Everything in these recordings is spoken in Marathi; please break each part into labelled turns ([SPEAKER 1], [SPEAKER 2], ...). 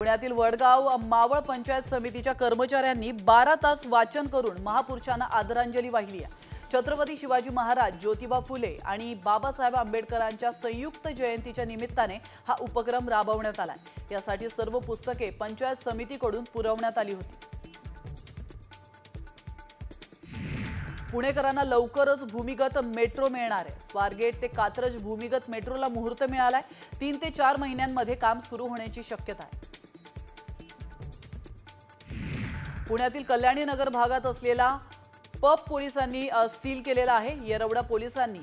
[SPEAKER 1] पुण्यातील वडगाव मावळ पंचायत समितीच्या कर्मचाऱ्यांनी 12 तास वाचन करून महापुरुषांना आदरांजली वाहिली आहे। छत्रपती शिवाजी महाराज, ज्योतिबा फुले आणि बाबासाहेब आंबेडकरांच्या संयुक्त जयंतीच्या निमित्ताने हा उपक्रम राबवण्यात आलाय। यासाठी सर्व पुस्तके पंचायत समितीकडून पुरवण्यात आली होती। पुणेकरांना लवकरच भूमिगत मेट्रो मिळणार आहे। स्वारगेट ते कात्रज भूमिगत मेट्रोला मुहूर्त मिळालाय। 3 ते 4 महिन्यांमध्ये काम सुरू होण्याची शक्यता आहे। पुण्यातील कल्याणी नगर भागात असलेला पब पोलिसांनी सील केलेला आहे। येरवडा पोलिसांनी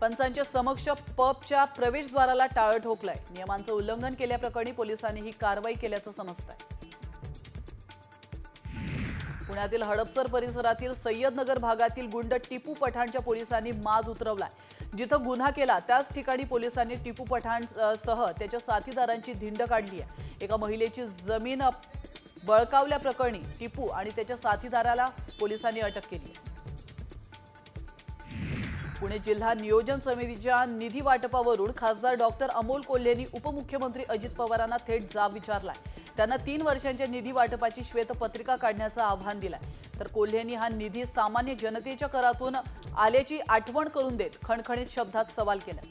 [SPEAKER 1] पंचांच्या समक्ष पबच्या प्रवेशद्वाराला टाळं ठोकलंय। नियमांचं उल्लंघन केल्याप्रकरणी पोलिसांनी ही कारवाई केल्याचं समजतंय। पुण्यातील हडपसर परिसरातील सय्यदनगर भागातील गुंड टिपू पठाणच्या पोलिसांनी माज उतरवलाय। जिथं गुन्हा केला त्याच ठिकाणी पोलिसांनी टिपू पठाण सह त्याच्या साथीदारांची धिंड काढली आहे। एका महिलेची जमीन बळकावल्याप्रकरणी टिपू आणि त्याच्या साथीदाराला पोलिसांनी अटक केली आहे। पुणे जिल्हा नियोजन समितीच्या निधी वाटपावरून खासदार डॉक्टर अमोल कोल्हेंनी उपमुख्यमंत्री अजित पवारांना थेट जाब विचारलाय। त्यांना 3 वर्षांच्या निधी वाटपाची श्वेतपत्रिका काढण्याचं आव्हान दिलंय। तर कोल्हेंनी हा निधी सामान्य जनतेच्या करातून आल्याची आठवण करून देत खणखणीत शब्दात सवाल केला।